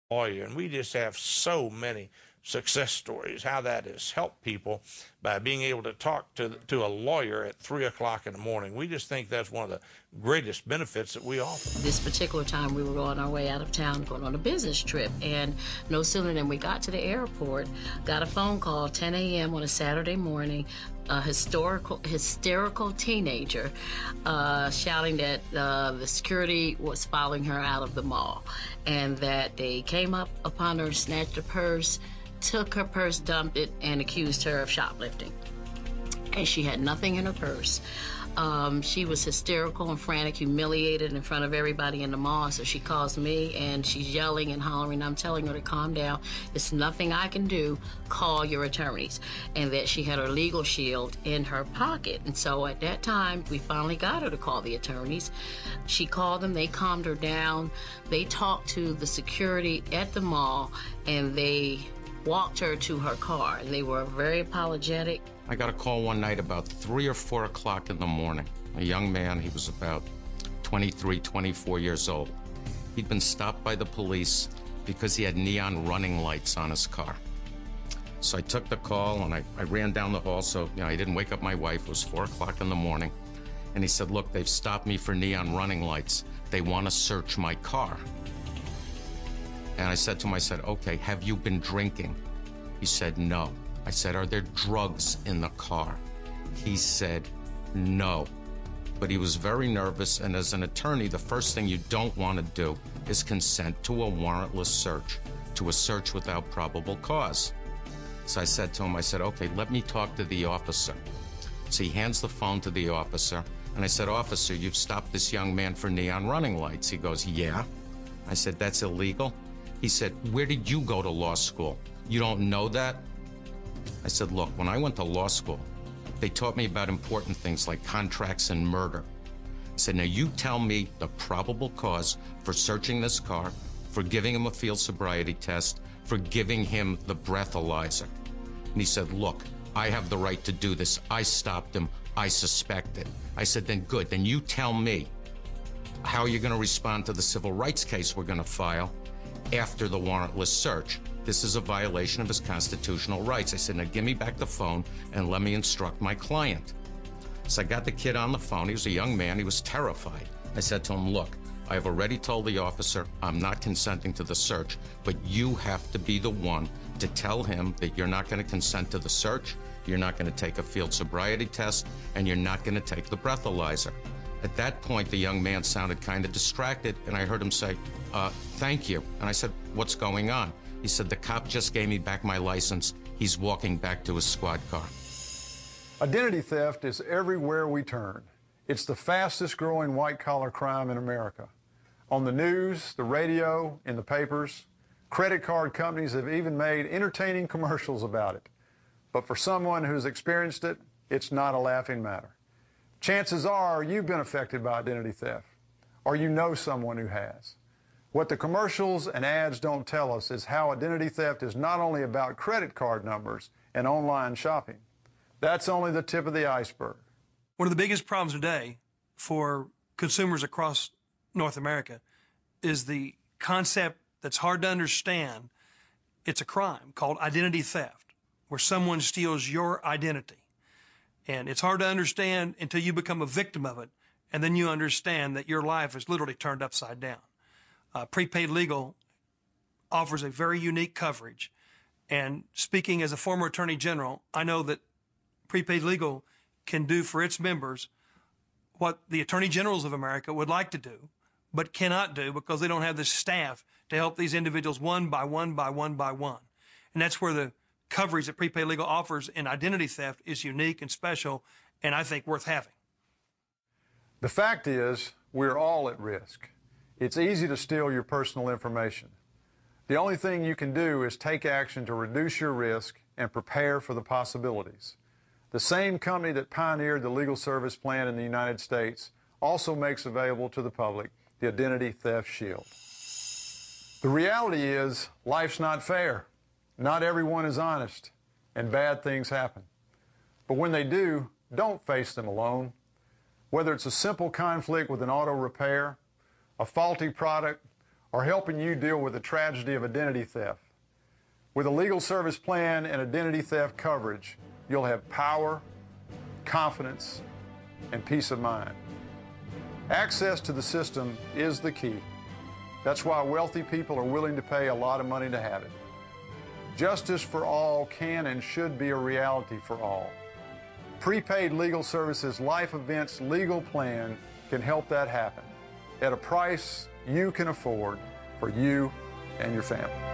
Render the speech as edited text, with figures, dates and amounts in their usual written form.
lawyer, and we just have so many success stories, how that has helped people by being able to talk to a lawyer at 3 o'clock in the morning. We just think that's one of the greatest benefits that we offer. This particular time we were on our way out of town going on a business trip, and no sooner than we got to the airport, got a phone call 10 a.m. on a Saturday morning, a hysterical teenager shouting that the security was following her out of the mall, and that they came up upon her, snatched her purse, took her purse, dumped it, and accused her of shoplifting. And she had nothing in her purse. She was hysterical and frantic, humiliated in front of everybody in the mall. So she calls me and she's yelling and hollering. I'm telling her to calm down. It's nothing I can do. Call your attorneys. And that she had her legal shield in her pocket. And so at that time, we finally got her to call the attorneys. She called them. They calmed her down. They talked to the security at the mall, and they walked her to her car. And they were very apologetic. I got a call one night about 3 or 4 o'clock in the morning. A young man, he was about 23, 24 years old. He'd been stopped by the police because he had neon running lights on his car. So I took the call and I ran down the hall, so I didn't wake up my wife. It was 4 o'clock in the morning. And he said, look, they've stopped me for neon running lights. They want to search my car. And I said to him, okay, have you been drinking? He said, no. I said, are there drugs in the car? He said, no. But he was very nervous, and as an attorney, the first thing you don't want to do is consent to a warrantless search, to a search without probable cause. So I said to him, okay, let me talk to the officer. So he hands the phone to the officer, and I said, officer, you've stopped this young man for neon running lights. He goes, yeah. I said, that's illegal? He said, where did you go to law school? You don't know that? I said, look, when I went to law school, they taught me about important things like contracts and murder. I said, now you tell me the probable cause for searching this car, for giving him a field sobriety test, for giving him the breathalyzer. And he said, look, I have the right to do this. I stopped him. I suspect it. I said, then good. Then you tell me how you're going to respond to the civil rights case we're going to file after the warrantless search. This is a violation of his constitutional rights. I said, now give me back the phone and let me instruct my client. So I got the kid on the phone. He was a young man. He was terrified. I said to him, look, I have already told the officer I'm not consenting to the search, but you have to be the one to tell him that you're not going to consent to the search, you're not going to take a field sobriety test, and you're not going to take the breathalyzer. At that point, the young man sounded kind of distracted, and I heard him say, thank you. And I said, what's going on? He said, the cop just gave me back my license. He's walking back to his squad car. Identity theft is everywhere we turn. It's the fastest growing white-collar crime in America. On the news, the radio, in the papers, credit card companies have even made entertaining commercials about it. But for someone who's experienced it, it's not a laughing matter. Chances are you've been affected by identity theft, or you know someone who has. What the commercials and ads don't tell us is how identity theft is not only about credit card numbers and online shopping. That's only the tip of the iceberg. One of the biggest problems today for consumers across North America is the concept that's hard to understand. It's a crime called identity theft, where someone steals your identity. And it's hard to understand until you become a victim of it, and then you understand that your life is literally turned upside down. Prepaid Legal offers a very unique coverage. And speaking as a former Attorney General, I know that Prepaid Legal can do for its members what the Attorney Generals of America would like to do, but cannot do because they don't have the staff to help these individuals one by one by one by one. And that's where the coverage that Prepaid Legal offers in identity theft is unique and special, and I think worth having. The fact is, we're all at risk. It's easy to steal your personal information. The only thing you can do is take action to reduce your risk and prepare for the possibilities. The same company that pioneered the legal service plan in the United States also makes available to the public the Identity Theft Shield. The reality is, life's not fair. Not everyone is honest, and bad things happen. But when they do, don't face them alone. Whether it's a simple conflict with an auto repair, a faulty product, or helping you deal with the tragedy of identity theft. With a legal service plan and identity theft coverage, you'll have power, confidence, and peace of mind. Access to the system is the key. That's why wealthy people are willing to pay a lot of money to have it. Justice for all can and should be a reality for all. Prepaid Legal Services Life Events Legal Plan can help that happen at a price you can afford for you and your family.